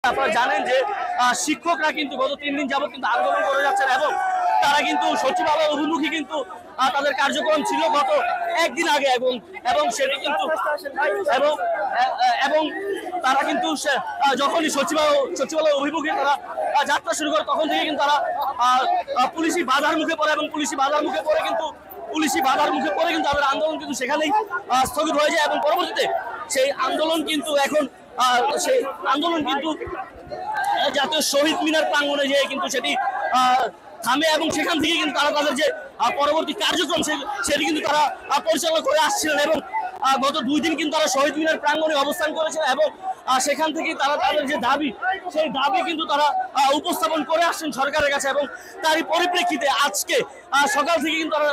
আপনারা জানেন যে শিক্ষকরা কিন্তু গত 3 দিন যাবত কিন্তু আন্দোলন করে যাচ্ছেন এবং তারা কিন্তু সচিবালয় অভিমুখী কিন্তু তাদের কার্যক্রম ছিল গত একদিন আগে এবং সেটি কিন্তু এবং তারা কিন্তু যখনই সচিবালয় অভিমুখী তারা যাত্রা শুরু করে তখন থেকে কিন্তু তারা পুলিশি বাধার মুখে পড়ে এবং পুলিশি বাধার মুখে পড়ে কিন্তু তাদের আন্দোলন কিন্তু সেখানেই স্থগিত হয়ে যায় এবং পরবর্তীতে সেই আন্দোলন কিন্তু এখন জাতীয় শহীদ মিনার প্রাঙ্গণে যেয়ে কিন্তু সেটি থামে এবং সেখান থেকে কিন্তু তারা তাদের যে পরবর্তী কার্যক্রম সেটি কিন্তু তারা পরিচালনা করে আসছিলেন এবং গত 2 দিন কিন্তু তারা শহীদ মিনার প্রাঙ্গণে অবস্থান করেছেন এবং সেখান থেকে তারা তাদের যে দাবি সেই দাবি কিন্তু তারা উপস্থাপন করে আসছেন সরকারের কাছে এবং তারই পরিপ্রেক্ষিতে আজকে সকাল থেকে কিন্তু তারা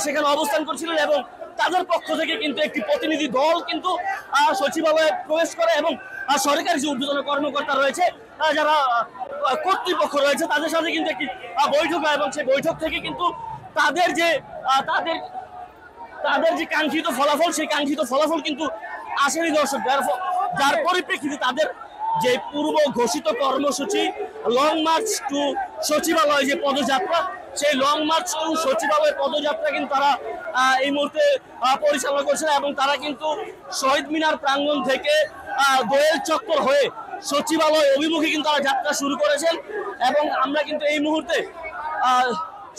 সেখানে অবস্থান করছিলেন এবং তাদের পক্ষ থেকে কিন্তু একটি প্রতিনিধি দল কিন্তু সচিবালয়ে প্রবেশ করে এবং সরকারি যে ঊর্ধ্বতন কর্মকর্তা রয়েছে যারা কর্তৃপক্ষ রয়েছে তাদের সাথে কিন্তু একটি বৈঠক হয় এবং সেই বৈঠক থেকে কিন্তু তাদের যে কাঙ্ক্ষিত ফলাফল সেই কাঙ্ক্ষিত ফলাফল কিন্তু আসেনি দর্শক, যার পরিপ্রেক্ষিতে তাদের যে পূর্ব ঘোষিত কর্মসূচি লং মার্চ টু সচিবালয় যে পদযাত্রা সেই লং মার্চ টু সচিবালয় পদযাত্রা কিন্তু তারা এই মুহূর্তে পরিচালনা করছেন এবং তারা কিন্তু শহীদ মিনার প্রাঙ্গণ থেকে দোয়েল চত্বর হয়ে সচিবালয় অভিমুখী কিন্তু তারা যাত্রা শুরু করেছেন এবং আমরা কিন্তু এই মুহূর্তে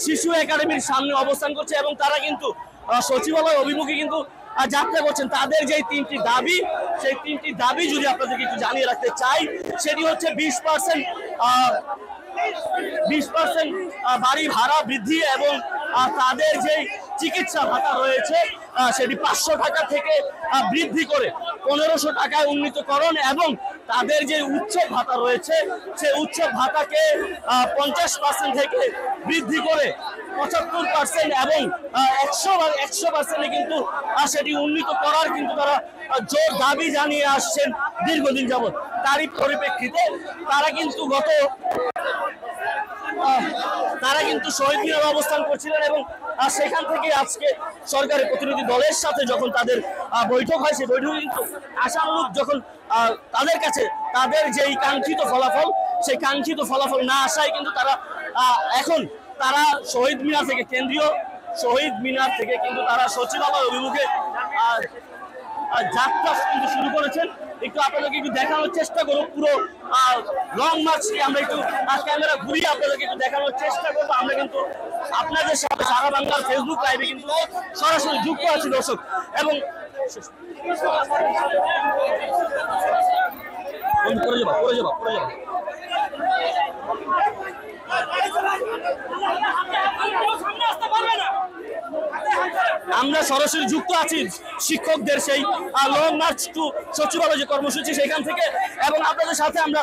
শিশু একাডেমির সামনে অবস্থান করছে এবং তারা কিন্তু সচিবালয় অভিমুখী কিন্তু যাত্রা করছেন। তাদের যে 3টি দাবি সেই 3টি দাবি যদি আপনাদেরকে একটু জানিয়ে রাখতে চাই, সেটি হচ্ছে 20% বাড়ি ভাড়া বৃদ্ধি এবং তাদের যে চিকিৎসা ভাতা রয়েছে সেটি 500 টাকা থেকে বৃদ্ধি করে 1500 টাকায় উন্নীতকরণ এবং তাদের যে উৎসব ভাতা রয়েছে সেই উৎসব ভাতাকে 50% থেকে বৃদ্ধি করে 75% এবং 100% কিন্তু সেটি উন্নীত করার কিন্তু তারা জোর দাবি জানিয়ে আসছেন দীর্ঘদিন যাবত। তারই পরিপ্রেক্ষিতে তারা কিন্তু শহীদ মিনারে অবস্থান করছিলেন এবং সেখান থেকে আজকে সরকারি প্রতিনিধি দলের সাথে যখন তাদের বৈঠক হয় সেই বৈঠকে কিন্তু আশানুরূপ যখন তাদের কাছে তাদের যেই কাঙ্ক্ষিত ফলাফল সেই কাঙ্ক্ষিত ফলাফল না আসায় কিন্তু তারা শহীদ মিনার থেকে কেন্দ্রীয় শহীদ মিনার থেকে কিন্তু তারা সচিবালয় অভিমুখে যাত্রা কিন্তু শুরু করেছেন। একটু আপনাদেরকে একটু দেখানোর চেষ্টা করবো পুরো লং মার্চটি আমরা একটু ক্যামেরা ঘুরিয়ে আপনাদেরকে একটু দেখানোর চেষ্টা করবো। আমরা কিন্তু আপনাদের সাথে সারা বাংলার ফেসবুক লাইভে কিন্তু সরাসরি যুক্ত আছি দর্শক এবং পড়ে যাবা আমরা সরাসরি যুক্ত আছি শিক্ষকদের সেই লং মার্চ টু সচিবালয় যে কর্মসূচি সেখান থেকে এবং আপনাদের সাথে আমরা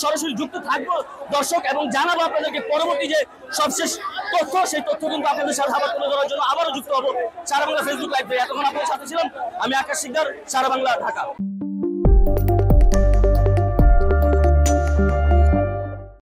সরাসরি যুক্ত থাকবো দর্শক এবং জানাবো আপনাদেরকে পরবর্তী যে সবশেষ তথ্য সেই তথ্য কিন্তু আপনাদের সাথে আবার তুলে ধরার জন্য আবারও যুক্ত হবো সারা বাংলা ফেসবুক লাইভ। এতক্ষণ আপনাদের সাথে ছিলাম আমি আকাশ শিকদার, সারা বাংলা, ঢাকা।